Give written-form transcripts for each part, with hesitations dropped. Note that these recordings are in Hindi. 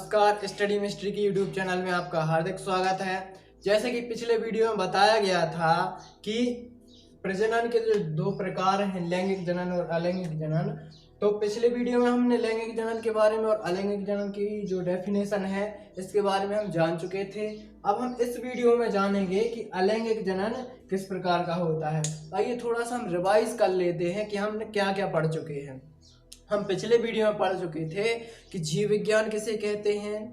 नमस्कार, स्टडी मिस्ट्री की यूट्यूब चैनल में आपका हार्दिक स्वागत है। जैसे कि पिछले वीडियो में बताया गया था कि प्रजनन के जो दो प्रकार हैं, लैंगिक जनन और अलैंगिक जनन। तो पिछले वीडियो में हमने लैंगिक जनन के बारे में और अलैंगिक जनन की जो डेफिनेशन है इसके बारे में हम जान चुके थे। अब हम इस वीडियो में जानेंगे कि अलैंगिक जनन किस प्रकार का होता है। आइए थोड़ा सा हम रिवाइज कर लेते हैं कि हमने क्या क्या पढ़ चुके हैं। हम पिछले वीडियो में पढ़ चुके थे कि जीव विज्ञान किसे कहते हैं,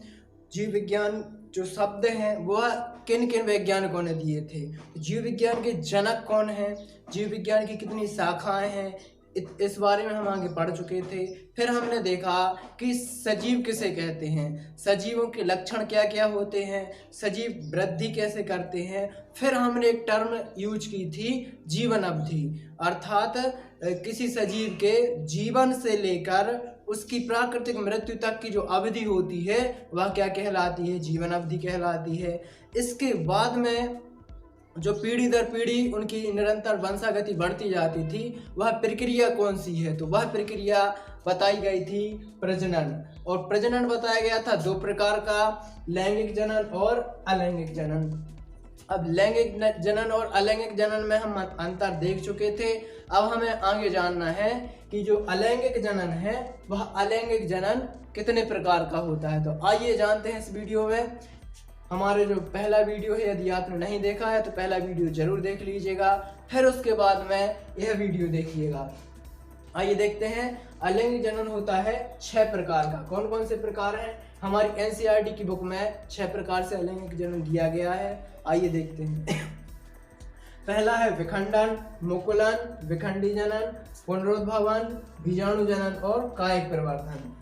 जीव विज्ञान जो शब्द हैं वह किन किन वैज्ञानिकों ने दिए थे, जीव विज्ञान के जनक कौन हैं, जीव विज्ञान की कितनी शाखाएं हैं, इस बारे में हम आगे पढ़ चुके थे। फिर हमने देखा कि सजीव किसे कहते हैं, सजीवों के लक्षण क्या क्या होते हैं, सजीव वृद्धि कैसे करते हैं। फिर हमने एक टर्म यूज की थी जीवन अवधि, अर्थात किसी सजीव के जीवन से लेकर उसकी प्राकृतिक मृत्यु तक की जो अवधि होती है वह क्या कहलाती है, जीवन अवधि कहलाती है। इसके बाद में जो पीढ़ी दर पीढ़ी उनकी निरंतर वंशागति बढ़ती जाती थी वह प्रक्रिया कौन सी है, तो वह प्रक्रिया बताई गई थी प्रजनन। और प्रजनन बताया गया था दो प्रकार का, लैंगिक जनन और अलैंगिक जनन। अब लैंगिक जनन और अलैंगिक जनन में हम अंतर देख चुके थे। अब हमें आगे जानना है कि जो अलैंगिक जनन है वह अलैंगिक जनन कितने प्रकार का होता है। तो आइए जानते हैं इस वीडियो में। हमारे जो पहला वीडियो है, यदि आपने नहीं देखा है तो पहला वीडियो जरूर देख लीजिएगा, फिर उसके बाद में यह वीडियो देखिएगा। आइए देखते हैं। अलैंगिक जनन होता है 6 प्रकार का। कौन कौन से प्रकार हैं? हमारी एनसीईआरटी की बुक में 6 प्रकार से अलैंगिक जनन दिया गया है। आइए देखते हैं। पहला है विखंडन, मुकुलन, विखंडी जनन, पुनरुद्भवन, बीजाणु जनन और कायिक परिवर्तन।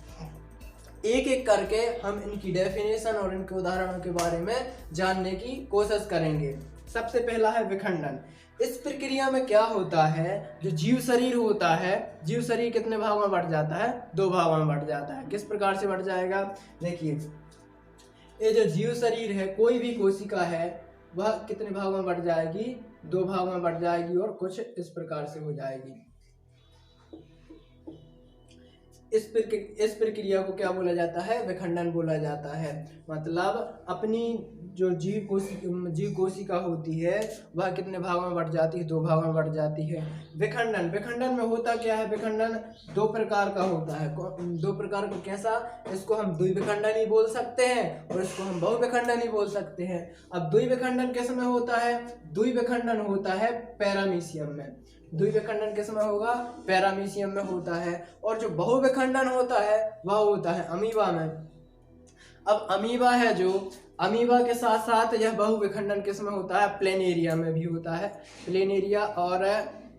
एक एक करके हम इनकी डेफिनेशन और इनके उदाहरणों के बारे में जानने की कोशिश करेंगे। सबसे पहला है विखंडन। इस प्रक्रिया में क्या होता है, जो जीव शरीर होता है, जीव शरीर कितने भागों में बढ़ जाता है? 2 भागों में बढ़ जाता है। किस प्रकार से बढ़ जाएगा? देखिए, ये जो जीव शरीर है, कोई भी कोशिका है, वह कितने भागों में बढ़ जाएगी? 2 भागों में बढ़ जाएगी और कुछ इस प्रकार से हो जाएगी। इस प्रक्रिया को क्या बोला जाता है? विखंडन बोला जाता है। मतलब अपनी जो जीव कोशिका होती है वह कितने भागों में बढ़ जाती है? 2 भागों में बढ़ जाती है। विखंडन में होता क्या है? विखंडन 2 प्रकार का होता है। 2 प्रकार का कैसा? इसको हम द्विविखंडन बोल सकते हैं और इसको हम बहुविखंडन बोल सकते हैं। अब द्विविखंडन किस में होता है? द्विविखंडन होता है पैरामीशियम में। द्विविखंडन किस में होगा? पैरामीशियम में होता है। और जो बहुविखंडन होता है वह होता है अमीबा में। अब अमीबा है जो, अमीबा के साथ साथ यह बहुविखंडन किस में होता है? प्लेनेरिया में भी होता है। प्लेनेरिया और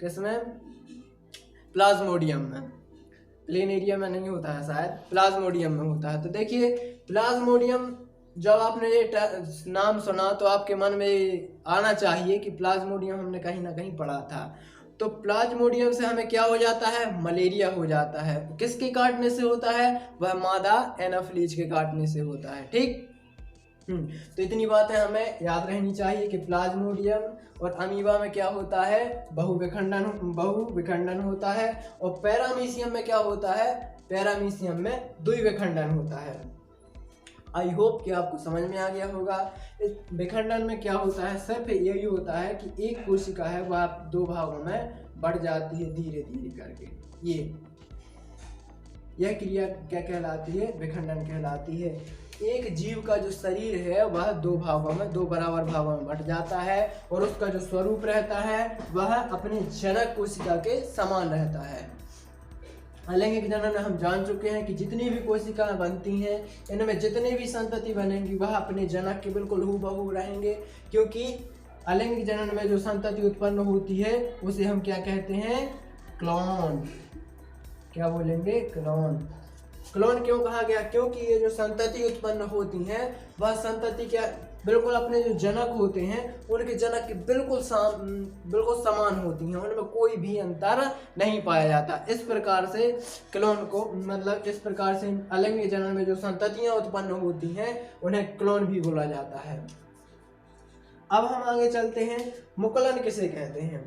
किस में? प्लाज्मोडियम में। प्लेनेरिया में नहीं होता है शायद, प्लाज्मोडियम में होता है। तो देखिए, प्लाज्मोडियम जब आपने ये नाम सुना तो आपके मन में आना चाहिए कि प्लाज्मोडियम हमने कहीं ना कहीं पढ़ा था। तो प्लाज्मोडियम से हमें क्या हो जाता है? मलेरिया हो जाता है। किसके काटने से होता है? वह मादा एनाफिलीज के काटने से होता है। ठीक। तो इतनी बातें हमें याद रहनी चाहिए कि प्लाज्मोडियम और अमीबा में क्या होता है? बहुविखंडन होता है। और पैरामीशियम में क्या होता है? पैरामीशियम में द्विविखंडन होता है। आई होप कि आपको समझ में आ गया होगा। इस विखंडन में क्या होता है? सिर्फ यही होता है कि एक कोशिका है वह 2 भागों में बढ़ जाती है धीरे धीरे करके। यह क्रिया क्या कहलाती है? विखंडन कहलाती है। एक जीव का जो शरीर है वह 2 भागों में, 2 बराबर भागों में बढ़ जाता है और उसका जो स्वरूप रहता है वह अपने जनक कोशिका के समान रहता है। अलैंगिक जनन में हम जान चुके हैं कि जितनी भी कोशिकाएं बनती हैं, इनमें जितने भी संतति बनेंगी वह अपने जनक के बिल्कुल हूबहू रहेंगे, क्योंकि अलैंगिक जनन में जो संतति उत्पन्न होती है उसे हम क्या कहते हैं? क्लोन। क्या बोलेंगे? क्लोन। क्लोन क्यों कहा गया? क्योंकि ये जो संतति उत्पन्न होती हैं वह संतति क्या बिल्कुल अपने जो जनक होते हैं उनके जनक के बिल्कुल समान होती हैं, उनमें कोई भी अंतर नहीं पाया जाता। इस प्रकार से क्लोन को, मतलब इस प्रकार से अलैंगिक जनन में जो संततियां उत्पन्न होती हैं उन्हें क्लोन भी बोला जाता है। अब हम आगे चलते हैं। मुकुलन किसे कहते हैं?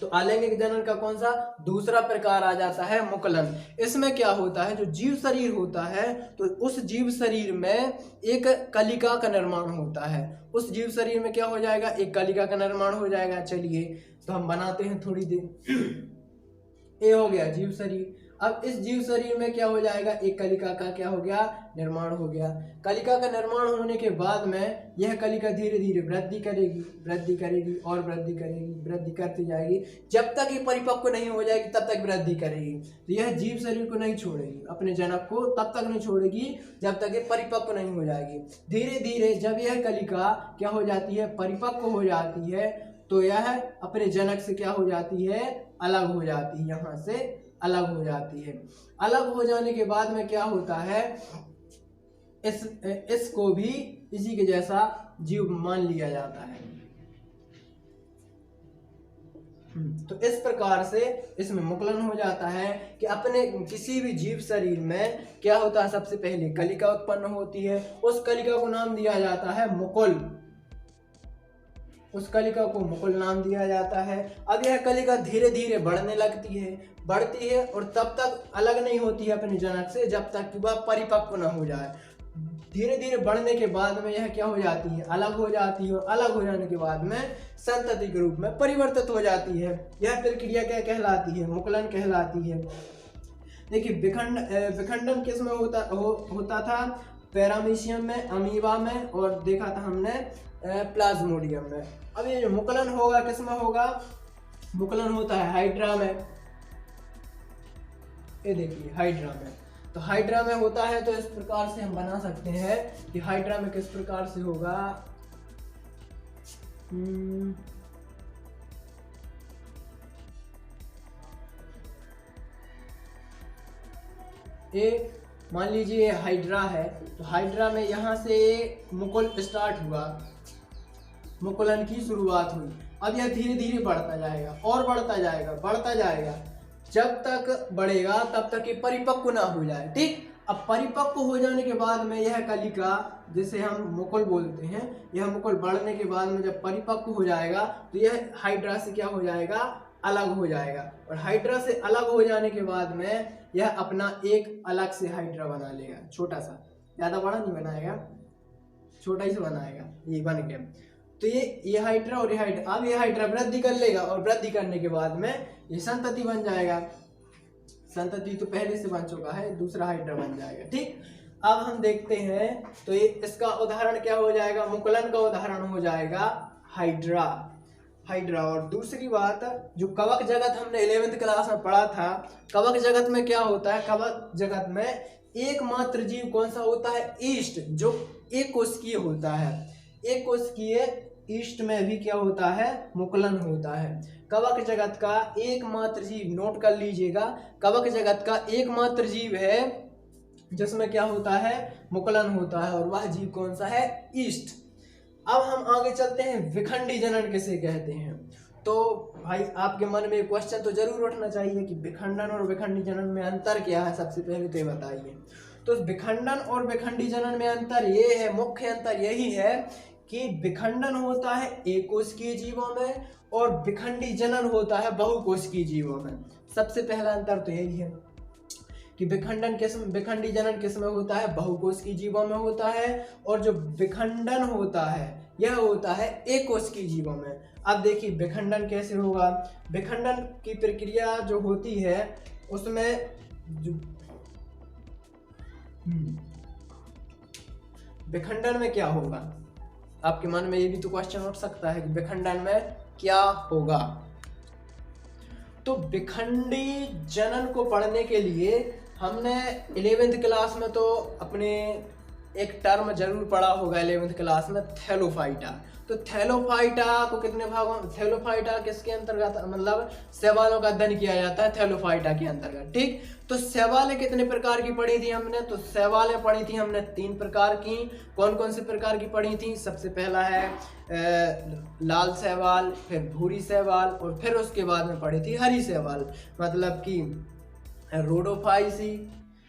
तो अलैंगिक जनन का कौन सा दूसरा प्रकार आ जाता है मुकुलन। इसमें क्या होता है, जो जीव शरीर होता है तो उस जीव शरीर में एक कलिका का निर्माण होता है। उस जीव शरीर में क्या हो जाएगा, एक कलिका का निर्माण हो जाएगा। चलिए तो हम बनाते हैं थोड़ी देर। ये हो गया जीव शरीर। अब इस जीव शरीर में क्या हो जाएगा, एक कलिका का क्या हो गया, निर्माण हो गया। कलिका का निर्माण होने के बाद में यह कलिका धीरे धीरे वृद्धि करेगी, वृद्धि करेगी और वृद्धि करेगी, वृद्धि करती जाएगी। जब तक ये परिपक्व नहीं हो जाएगी तब तक वृद्धि करेगी। तो यह जीव शरीर को नहीं छोड़ेगी, अपने जनक को तब तक नहीं छोड़ेगी जब तक ये परिपक्व नहीं हो जाएगी। धीरे धीरे जब यह कलिका क्या हो जाती है, परिपक्व हो जाती है, तो यह अपने जनक से क्या हो जाती है, अलग हो जाती है, यहाँ से अलग हो जाती है। अलग हो जाने के बाद में क्या होता है, इसको भी इसी के जैसा जीव मान लिया जाता है। तो इस प्रकार से इसमें मुकुलन हो जाता है कि अपने किसी भी जीव शरीर में क्या होता है, सबसे पहले कलिका उत्पन्न होती है। उस कलिका को नाम दिया जाता है मुकुल। उस कलिका को मुकुल नाम दिया जाता है। अब यह कलिका धीरे धीरे बढ़ने लगती है, बढ़ती है और तब तक अलग नहीं होती है अपने जनक से जब तक कि वह परिपक्व न हो जाए। धीरे धीरे बढ़ने के बाद में यह क्या हो जाती है, अलग हो जाती है और अलग हो जाने के बाद में संतति के रूप में परिवर्तित हो जाती है। यह प्रक्रिया क्या कहलाती है, मुकुलन कहलाती है। देखिए विखंडन किस में होता था, पैरामीशियम में, अमीबा में और देखा था हमने प्लाज्मोडियम में। अब ये जो मुकुलन होगा किस में होगा, मुकुलन होता है हाइड्रा में। ये देखिए हाइड्रा में, तो हाइड्रा में होता है। तो इस प्रकार से हम बना सकते हैं कि हाइड्रा में किस प्रकार से होगा। ये मान लीजिए हाइड्रा है, तो हाइड्रा में यहाँ से मुकुल स्टार्ट हुआ, मुकुलन की शुरुआत हुई। अब यह धीरे धीरे बढ़ता जाएगा और बढ़ता जाएगा, बढ़ता जाएगा। जब तक बढ़ेगा तब तक ये परिपक्व ना हो जाए। ठीक, अब परिपक्व हो जाने के बाद में यह कलिका, जिसे हम मुकुल बोलते हैं, यह मुकुल बढ़ने के बाद में जब परिपक्व हो जाएगा तो यह हाइड्रा से क्या हो जाएगा, अलग हो जाएगा। और हाइड्रा से अलग हो जाने के बाद में यह अपना एक अलग से हाइड्रा बना लेगा, छोटा सा, ज्यादा बड़ा नहीं बनाएगा, छोटा ही से बनाएगा। ये बन गया। तो ये हाइड्रा और ये हाइड्रा, अब ये हाइड्रा वृद्धि कर लेगा और वृद्धि करने के बाद में ये संतति बन जाएगा। संतति तो पहले से बन चुका है, दूसरा हाइड्रा बन जाएगा। ठीक, अब हम देखते हैं तो ये इसका उदाहरण क्या हो जाएगा, मुकुलन का उदाहरण हो जाएगा हाइड्रा। हाइड्रा। और दूसरी बात, जो कवक जगत हमने 11वीं क्लास में पढ़ा था, कवक जगत में क्या होता है, कवक जगत में एकमात्र जीव कौन सा होता है, ईस्ट, जो एक कोशिकीय होता है। एक कोशिकीय ईस्ट में भी क्या होता है, मुकुलन होता है। कवक जगत का एकमात्र जीव, नोट कर लीजिएगा, कवक जगत का एकमात्र जीव है जिसमें क्या होता है, मुकुलन होता है, और वह जीव कौन सा है, ईस्ट। अब हम आगे चलते हैं, विखंडी जनन किसे कहते हैं। तो भाई आपके मन में क्वेश्चन तो जरूर उठना चाहिए कि विखंडन और विखंडी जनन में अंतर क्या है, सबसे पहले तो ये बताइए। तो विखंडन और विखंडी जनन में अंतर ये है, मुख्य अंतर यही है कि विखंडन होता है एक कोशिकीय जीवों में और विखंडी जनन होता है बहुकोशिकीय जीवों में। सबसे पहला अंतर तो यही है कि विखंडी जनन किस में होता है, बहुकोशिकीय जीवों में होता है, और जो विखंडन होता है यह होता है एक कोशिकीय जीवों में। अब देखिए विखंडन कैसे होगा, विखंडन की प्रक्रिया जो होती है उसमें विखंडन में क्या होगा, आपके मन में ये भी तो क्वेश्चन उठ सकता है कि विखंडन में क्या होगा। तो विखंडी जनन को पढ़ने के लिए हमने 11वीं क्लास में तो अपने एक टर्म जरूर पढ़ा होगा 11वीं क्लास में, थैलोफाइटा। तो थैलोफाइटा को कितने भागों, थैलोफाइटा किसके अंतर्गत, मतलब शैवालों का अध्ययन किया जाता है थैलोफाइटा के अंतर्गत। ठीक, तो शैवालें कितने प्रकार की पढ़ी थी हमने, तो शैवालें पढ़ी थी हमने 3 प्रकार की। कौन कौन से प्रकार की पढ़ी थी, सबसे पहला है लाल शैवाल, फिर भूरी शैवाल, और फिर उसके बाद में पढ़ी थी हरी शैवाल, मतलब कि रोडोफाइसी,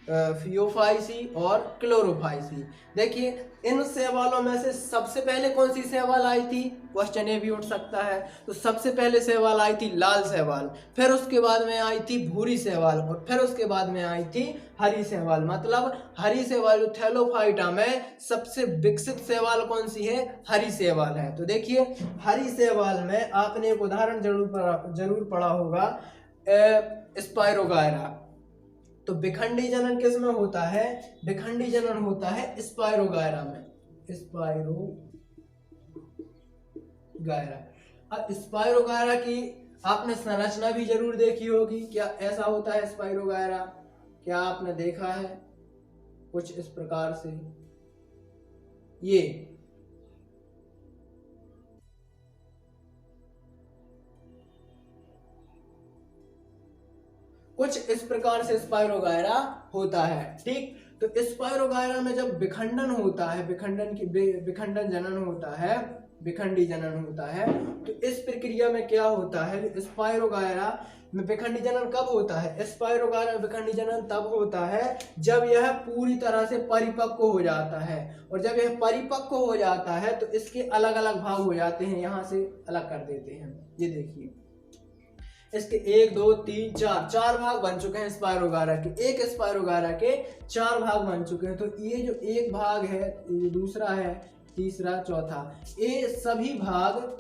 फियोफाइसी और क्लोरोफाइसी। देखिए इन शैवालों में से सबसे पहले कौन सी शैवाल आई थी, क्वेश्चन ये भी उठ सकता है। तो सबसे पहले शैवाल आई थी लाल शैवाल, फिर उसके बाद में आई थी भूरी शैवाल और फिर उसके बाद में आई थी हरी शैवाल। मतलब हरी शैवाल जो थैलोफाइटा में सबसे विकसित शैवाल कौन सी है, हरी शैवाल है। तो देखिए हरी शैवाल में आपने एक उदाहरण जरूर पढ़ा होगा, स्पायरोगायरा। तो विखंडी जनन किस में होता है, विखंडी जनन होता है स्पायरोगायरा में, स्पायरोगायरा। अब स्पायरोगायरा की आपने संरचना भी जरूर देखी होगी, क्या ऐसा होता है स्पायरोगायरा, क्या आपने देखा है कुछ इस प्रकार से, ये कुछ इस प्रकार से स्पायरोगायरा होता है। ठीक, तो स्पायरोगायरा में जब विखंडन होता है, विखंडन जनन होता है, विखंडी जनन होता है, तो इस प्रक्रिया में क्या होता है, स्पायरोगायरा में विखंडी जनन कब होता है, स्पायरोगायरा में विखंडी जनन तब होता है जब यह पूरी तरह से परिपक्व हो जाता है। और जब यह परिपक्व हो जाता है तो इसके अलग अलग भाग हो जाते हैं, यहां से अलग कर देते हैं। ये देखिए इसके 1 2 3 4 भाग बन चुके हैं स्पायरोगायरा के, एक स्पायरोगायरा के 4 भाग बन चुके हैं। तो ये जो एक भाग है, ये दूसरा है, तीसरा, चौथा, ये सभी भाग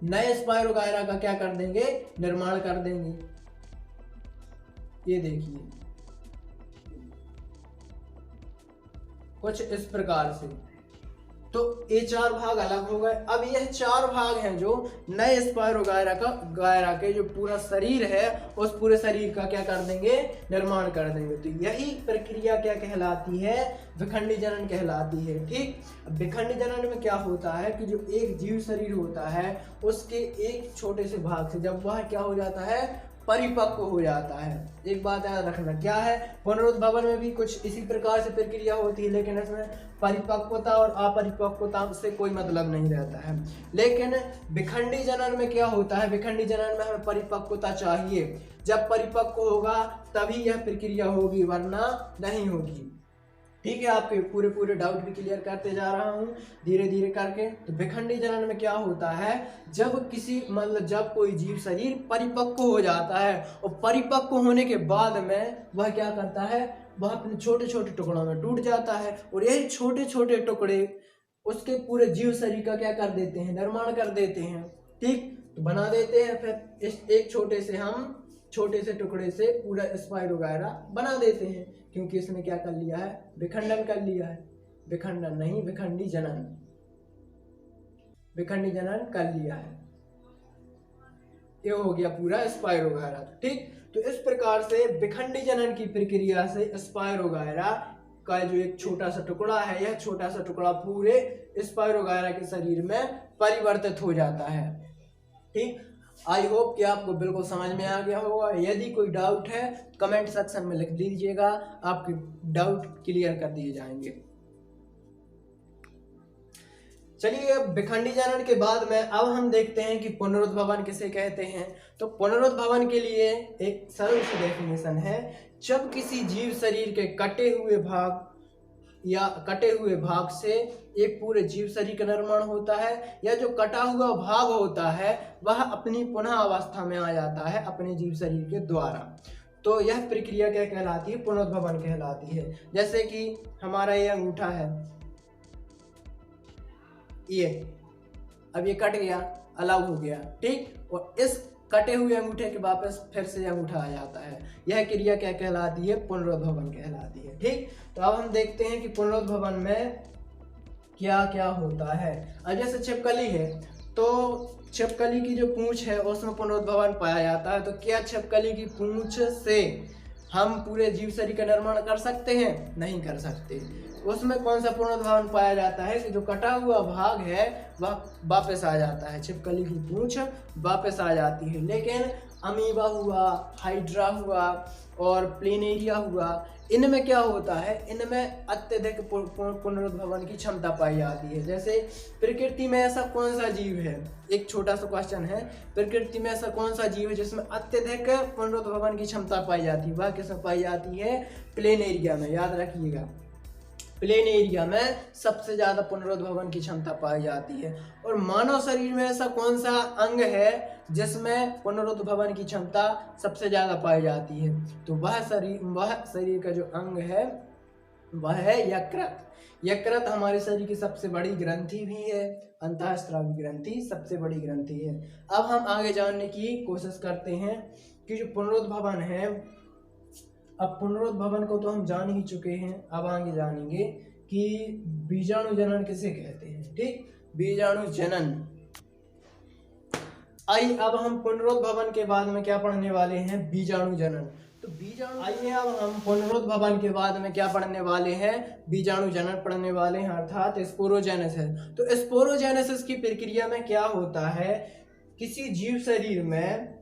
नए स्पायरोगायरा का क्या कर देंगे, निर्माण कर देंगे। ये देखिए कुछ इस प्रकार से। तो ये 4 भाग अलग हो गए। अब यह 4 भाग हैं जो नए स्पायरोगायरा के जो पूरा शरीर है उस पूरे शरीर का क्या कर देंगे, निर्माण कर देंगे। तो यही प्रक्रिया क्या कहलाती है, विखंडी जनन कहलाती है। ठीक, विखंडी जनन में क्या होता है कि जो एक जीव शरीर होता है उसके एक छोटे से भाग से जब वह क्या हो जाता है, परिपक्व हो जाता है। एक बात याद रखना, क्या है, पुनरुद्भवन में भी कुछ इसी प्रकार से प्रक्रिया होती है, लेकिन इसमें परिपक्वता और अपरिपक्वता से कोई मतलब नहीं रहता है। लेकिन विखंडी जनन में क्या होता है, विखंडी जनन में हमें परिपक्वता चाहिए, जब परिपक्व होगा तभी यह प्रक्रिया होगी, वरना नहीं होगी। ठीक है, आपके पूरे डाउट भी क्लियर करते जा रहा हूँ धीरे धीरे करके। तो विखंडी जनन में क्या होता है, जब कोई जीव शरीर परिपक्व हो जाता है और परिपक्व होने के बाद में वह क्या करता है, वह अपने छोटे छोटे टुकड़ों में टूट जाता है और यही छोटे छोटे टुकड़े उसके पूरे जीव शरीर का क्या कर देते हैं, निर्माण कर देते हैं। ठीक, तो बना देते हैं। फिर इस एक छोटे से टुकड़े से पूरा स्पायरोगायरा बना देते हैं, क्योंकि इसने क्या कर लिया है, विखंडन कर लिया है, विखंडन नहीं विखंडी जनन कर लिया है। ये हो गया पूरा स्पायरोगायरा। ठीक, तो इस प्रकार से विखंडी जनन की प्रक्रिया से स्पायरोगायरा का जो एक छोटा सा टुकड़ा है, यह छोटा सा टुकड़ा पूरे स्पायरोगायरा के शरीर में परिवर्तित हो जाता है। ठीक, आई होप कि आपको बिल्कुल समझ में आ गया होगा। यदि कोई डाउट है कमेंट सेक्शन में लिख दीजिएगा, आपके डाउट क्लियर कर दिए जाएंगे। चलिए, विखंडी जनन के बाद में अब हम देखते हैं कि पुनरुद्भवन किसे कहते हैं। तो पुनरुद्भवन के लिए एक सरल सी डेफिनेशन है, जब किसी जीव शरीर के कटे हुए भाग से एक पूरे जीव शरीर का निर्माण होता है, या जो कटा हुआ भाग होता है वह अपनी पुनः अवस्था में आ जाता है अपने जीव शरीर के द्वारा। तो यह प्रक्रिया क्या कहलाती है, पुनरुद्भवन कहलाती है। जैसे कि हमारा ये अंगूठा है, ये अब ये कट गया, अलग हो गया। ठीक, और इस कटे हुए अंगूठे के वापस फिर से अंगूठा आ जाता है, यह क्रिया क्या कहलाती है, पुनरुद्भवन कहलाती है। ठीक, तो अब हम देखते हैं कि पुनरुद्भवन में क्या क्या होता है। अब जैसे छिपकली है, तो छिपकली की जो पूंछ है उसमें पुनरुद्भवन पाया जाता है। तो क्या छिपकली की पूंछ से हम पूरे जीव शरीर का निर्माण कर सकते हैं, नहीं कर सकते। उसमें कौन सा पुनरुद्भवन पाया जाता है कि जो कटा हुआ भाग है वह वापस आ जाता है, छिपकली की पूंछ वापस आ जाती है। लेकिन अमीबा हुआ, हाइड्रा हुआ और प्लेनेरिया हुआ, इनमें क्या होता है, इनमें अत्यधिक पुनरुद्भवन की क्षमता पाई जाती है। जैसे प्रकृति में ऐसा कौन सा जीव है, एक छोटा सा क्वेश्चन है, प्रकृति में ऐसा कौन सा जीव है जिसमें अत्यधिक पुनरुद्भवन की क्षमता पाई जाती है? वह किसमें पाई जाती है? प्लेन एरिया में। याद रखिएगा, प्लेन एरिया में सबसे ज्यादा पुनरुद्भवन की क्षमता पाई जाती है। और मानव शरीर में ऐसा कौन सा अंग है जिसमें पुनरुद्भवन की क्षमता सबसे ज्यादा पाई जाती है? तो वह शरीर का जो अंग है वह है यकृत। यकृत हमारे शरीर की सबसे बड़ी ग्रंथि भी है, अंतःस्रावी ग्रंथि सबसे बड़ी ग्रंथि है। अब हम आगे जानने की कोशिश करते हैं कि जो पुनरुद्भवन है, अब पुनरुद्भवन को तो हम जान ही चुके हैं, अब आगे जानेंगे कि बीजाणु जनन किसे कहते हैं। ठीक, बीजाणु जनन। आइए अब हम पुनरुद्भवन के बाद में क्या पढ़ने वाले हैं? बीजाणु जनन। तो बीजाणु, आइए अब हम पुनरुद्भवन के बाद में क्या पढ़ने वाले हैं? बीजाणु जनन पढ़ने वाले हैं, अर्थात स्पोरोजेनेसिस। तो स्पोरोजेनेसिस की प्रक्रिया में क्या होता है, किसी जीव शरीर में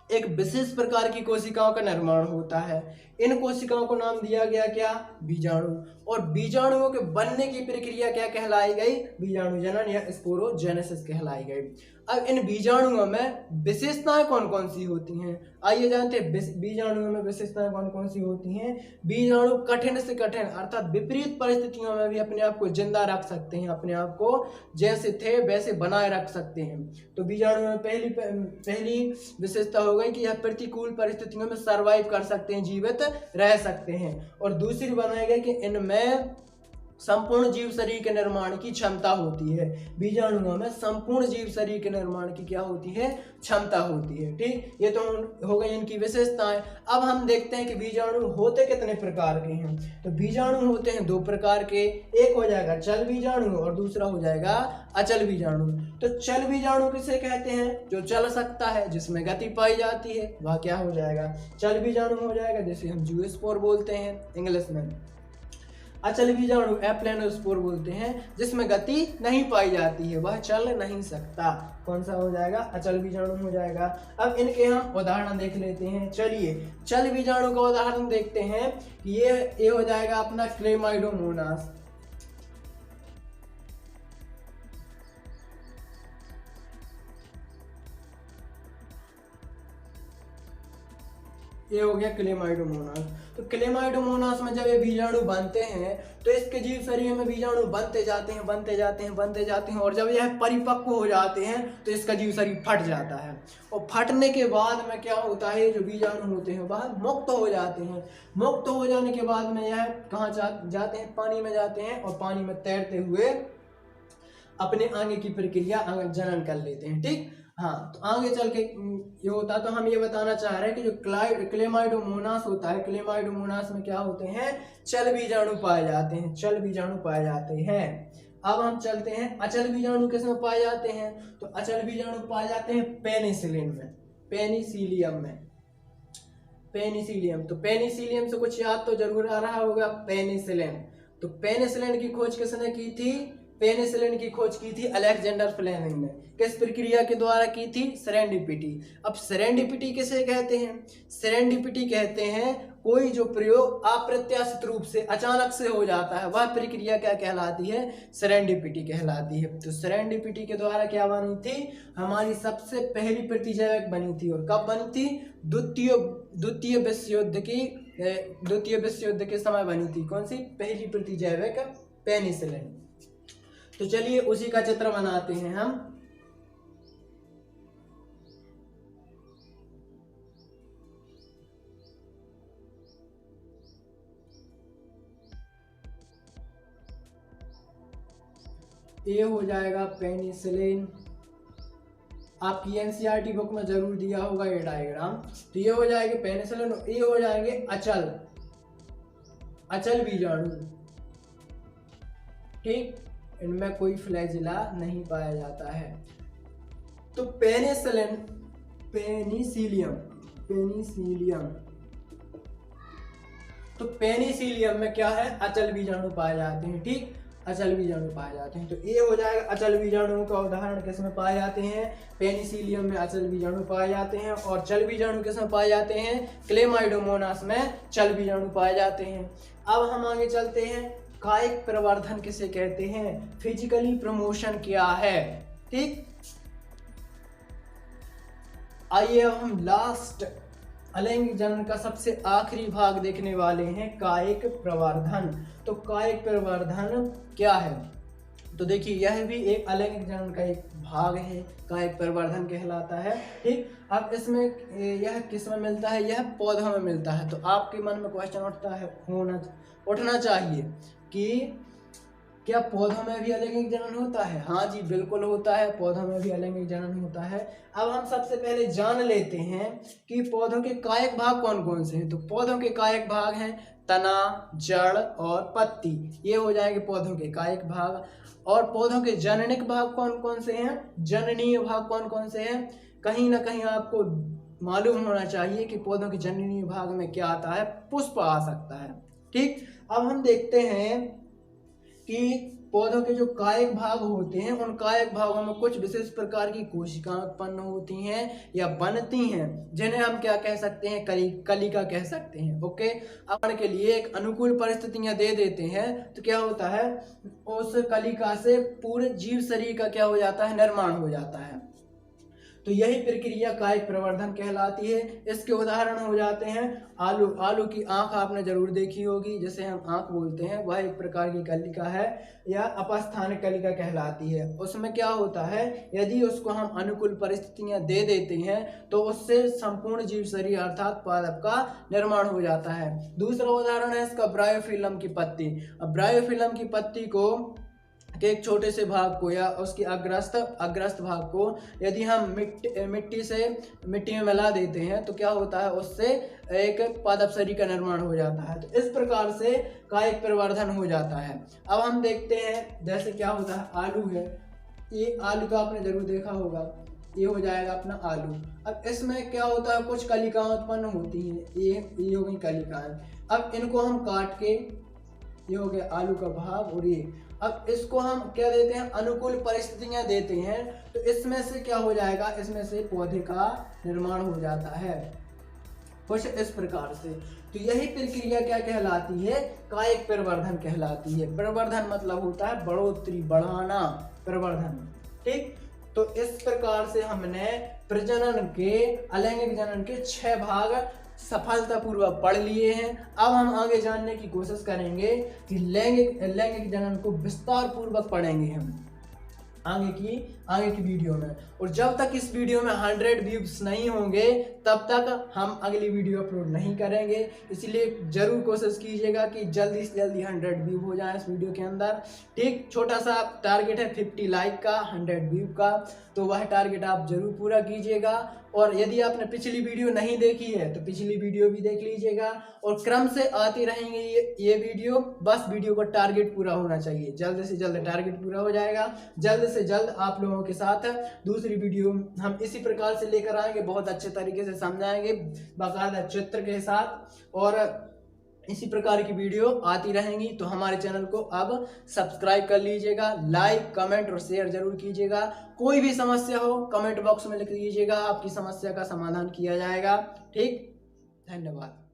एक विशेष प्रकार की कोशिकाओं का निर्माण होता है। इन कोशिकाओं को नाम दिया गया क्या? बीजाणु। और बीजाणुओं के बनने की प्रक्रिया क्या कहलाई गई? बीजाणु जनन या स्पोरोजेनेसिस कहलाई गई। अब इन बीजाणुओं में विशेषताएं कौन कौन सी होती हैं? आइए जानते हैं बीजाणुओं में विशेषताएं कौन कौन सी होती हैं। बीजाणु कठिन से कठिन अर्थात विपरीत परिस्थितियों में भी अपने आप को जिंदा रख सकते हैं, अपने आप को जैसे थे वैसे बनाए रख सकते हैं। तो बीजाणु में पहली विशेषता हो गई कि यह प्रतिकूल परिस्थितियों में सर्वाइव कर सकते हैं, जीवित रह सकते हैं। और दूसरी बनाई गई कि इनमें संपूर्ण जीव शरीर के निर्माण की क्षमता होती है। बीजाणुओं में संपूर्ण जीव शरीर के निर्माण की क्या होती है? क्षमता होती है। ठीक, ये तो हो गई इनकी विशेषताएं। अब हम देखते हैं कि बीजाणु होते कितने प्रकार के हैं। तो बीजाणु होते हैं दो प्रकार के, एक हो जाएगा चल बीजाणु और दूसरा हो जाएगा अचल बीजाणु। तो चल बीजाणु किसे कहते हैं? जो चल सकता है, जिसमें गति पाई जाती है, वह क्या हो जाएगा? चल बीजाणु हो जाएगा, जैसे हम जूस्पोर बोलते हैं इंग्लिश में। अचल बीजाणु एप्लेनोस्पोर बोलते हैं, जिसमें गति नहीं पाई जाती है, वह चल नहीं सकता। कौन सा हो जाएगा? अचल बीजाणु हो जाएगा। अब इनके हम उदाहरण देख लेते हैं। चलिए चल बीजाणु का उदाहरण देखते हैं। ये हो जाएगा अपना क्लेमाइडोमोनास। ये हो गया क्लेमाइडोमोनास। तो क्लेमाइडोमोनास में जब ये बीजाणु बनते हैं तो इसके जीव शरीर में बीजाणु बनते जाते हैं और जब यह परिपक्व हो जाते हैं तो इसका जीव शरीर फट जाता है। और फटने के बाद में क्या होता है, जो बीजाणु होते हैं वह मुक्त हो जाते हैं। मुक्त हो जाने के बाद में यह कहाँ जाते हैं? पानी में जाते हैं और पानी में तैरते हुए अपने आगे की प्रक्रिया जनन कर लेते हैं। ठीक, हाँ, तो आगे चल के ये होता, तो हम ये बताना चाह रहे हैं कि जो क्लेमाइडोमोनास होता है, क्लेमाइडोमोनास में क्या होते हैं? चल बीजाणु पाए जाते हैं, चल बीजाणु पाए जाते हैं। अब हम चलते हैं अचल बीजाणु किसमें पाए जाते हैं? तो अचल बीजाणु पाए जाते हैं पेनिसिलिन में, पेनिसिलियम में, पेनिसिलियम। तो पेनिसिलियम से कुछ याद तो जरूर आ रहा होगा, पेनिसिलिन। तो पेनिसिलिन की खोज किसने की थी? पेनिसिलिन की खोज की थी अलेक्जेंडर फ्लेमिंग ने। किस प्रक्रिया के द्वारा की थी? सेरेंडिपिटी। अब सेरेंडिपिटी किसे कहते हैं? सेरेंडिपिटी कहते हैं कोई जो प्रयोग अप्रत्याशित रूप से अचानक से हो जाता है, वह प्रक्रिया क्या कहलाती है? सेरेंडिपिटी कहलाती है। तो सेरेंडिपिटी के द्वारा क्या बनी थी? हमारी सबसे पहली प्रतिजैविक बनी थी। और कब बनी थी? द्वितीय विश्व युद्ध के समय बनी थी। कौन सी पहली प्रतिजैविक? पेनिसिलिन। तो चलिए उसी का चित्र बनाते हैं हम। ये हो जाएगा पेनिसिलिन। आपकी एनसीईआरटी बुक में जरूर दिया होगा ये डायग्राम। तो ये हो जाएंगे पेनिसिलिन, ये हो जाएंगे अचल बीजाणु। ठीक, इनमें कोई फ्लैजिला नहीं पाया जाता है। तो पेनिसिलियम तो पेनिसिलियम में क्या है, अचल बीजाणु पाए जाते हैं। ठीक, अचल बीजाणु पाए जाते हैं। तो ये हो जाएगा अचल बीजाणु का उदाहरण किस में पाए जाते हैं, पेनिसिलियम में अचल बीजाणु पाए जाते हैं। और चल बीजाणु किस में पाए जाते हैं, क्लेमाइडोमोनास में चल बीजाणु पाए जाते हैं। अब हम आगे चलते हैं, कायिक प्रवर्धन किसे कहते हैं, फिजिकली प्रमोशन क्या है। ठीक, आइए अब हम लास्ट अलैंगिक जनन का सबसे आखिरी भाग देखने वाले हैं, कायिक प्रवर्धन। तो कायिक प्रवर्धन क्या है, तो देखिए यह भी एक अलैंगिक जनन का एक भाग है, कायिक प्रवर्धन कहलाता है। ठीक, अब इसमें यह किस में मिलता है, यह पौधों में मिलता है। तो आपके मन में क्वेश्चन उठना चाहिए कि क्या पौधों में भी अलैंगिक जनन होता है। हाँ जी, बिल्कुल होता है, पौधों में भी अलैंगिक जनन होता है। अब हम सबसे पहले जान लेते हैं कि पौधों के कायिक भाग कौन कौन से हैं। तो पौधों के कायिक भाग हैं तना, जड़ और पत्ती, ये हो जाएंगे पौधों के कायिक भाग। और पौधों के जननिक भाग कौन कौन से हैं, जननीय भाग कौन कौन से हैं। कहीं ना कहीं आपको मालूम होना चाहिए कि पौधों के जननीय भाग में क्या आता है, पुष्प आ सकता है। ठीक, अब हम देखते हैं कि पौधों के जो कायिक भाग होते हैं, उन कायिक भागों में कुछ विशेष प्रकार की कोशिकाएं उत्पन्न होती हैं या बनती हैं, जिन्हें हम क्या कह सकते हैं, कलिका कह सकते हैं। ओके, अपन के लिए एक अनुकूल परिस्थितियां दे देते हैं तो क्या होता है, उस कलिका से पूरे जीव शरीर का क्या हो जाता है, निर्माण हो जाता है। तो यही प्रक्रिया कायिक प्रवर्धन कहलाती है। इसके उदाहरण हो जाते हैं आलू। आलू की आंख आपने जरूर देखी होगी, जिसे हम आंख बोलते हैं, वह एक प्रकार की कलिका है या अपस्थानिक कलिका कहलाती है। उसमें क्या होता है, यदि उसको हम अनुकूल परिस्थितियां दे देते हैं तो उससे संपूर्ण जीव शरीर अर्थात पादप का निर्माण हो जाता है। दूसरा उदाहरण है इसका ब्रायोफिलम की पत्ती। अब ब्रायोफिलम की पत्ती को के एक छोटे से भाग को या उसके अग्रस्त भाग को यदि हम मिट्टी में मिला देते हैं तो क्या होता है, उससे एक पादप शरीर का निर्माण हो जाता है। तो इस प्रकार से कायिक प्रवर्धन हो जाता है। अब हम देखते हैं जैसे क्या होता है, आलू है, ये आलू का आपने जरूर देखा होगा, ये हो जाएगा अपना आलू। अब इसमें क्या होता है, कुछ कलिकाएं उत्पन्न होती हैं, ये हो गई कलिकाएं। अब इनको हम काट के, ये हो गया आलू का भाग, और ये अब इसको हम क्या देते हैं, अनुकूल परिस्थितियां देते हैं, तो इसमें से क्या हो जाएगा, इसमें से पौधे का निर्माण हो जाता है कुछ इस प्रकार से। तो यही प्रक्रिया क्या कहलाती है, कायिक प्रवर्धन कहलाती है। प्रवर्धन मतलब होता है बढ़ोतरी, बढ़ाना, प्रवर्धन। ठीक, तो इस प्रकार से हमने प्रजनन के, अलैंगिक जनन के 6 भाग सफलतापूर्वक पढ़ लिए हैं। अब हम आगे जानने की कोशिश करेंगे कि लैंगिक जनन को विस्तार पूर्वक पढ़ेंगे हम आगे की वीडियो में। और जब तक इस वीडियो में 100 व्यूज नहीं होंगे तब तक हम अगली वीडियो अपलोड नहीं करेंगे। इसलिए जरूर कोशिश कीजिएगा कि जल्दी से जल्दी 100 व्यू हो जाए इस वीडियो के अंदर। ठीक, छोटा सा टारगेट है 50 लाइक का, 100 व्यू का, तो वह टारगेट आप जरूर पूरा कीजिएगा। और यदि आपने पिछली वीडियो नहीं देखी है तो पिछली वीडियो भी देख लीजिएगा। और क्रम से आती रहेंगे ये वीडियो, बस वीडियो का टारगेट पूरा होना चाहिए। जल्द से जल्द टारगेट पूरा हो जाएगा। जल्द से जल्द आप लोगों के साथ दूसरी वीडियो हम इसी प्रकार से लेकर आएंगे, बहुत अच्छे तरीके से समझाएंगे, बाकायदा चित्र के साथ। और इसी प्रकार की वीडियो आती रहेंगी। तो हमारे चैनल को अब सब्सक्राइब कर लीजिएगा, लाइक, कमेंट और शेयर जरूर कीजिएगा। कोई भी समस्या हो कमेंट बॉक्स में लिख दीजिएगा, आपकी समस्या का समाधान किया जाएगा। ठीक, धन्यवाद।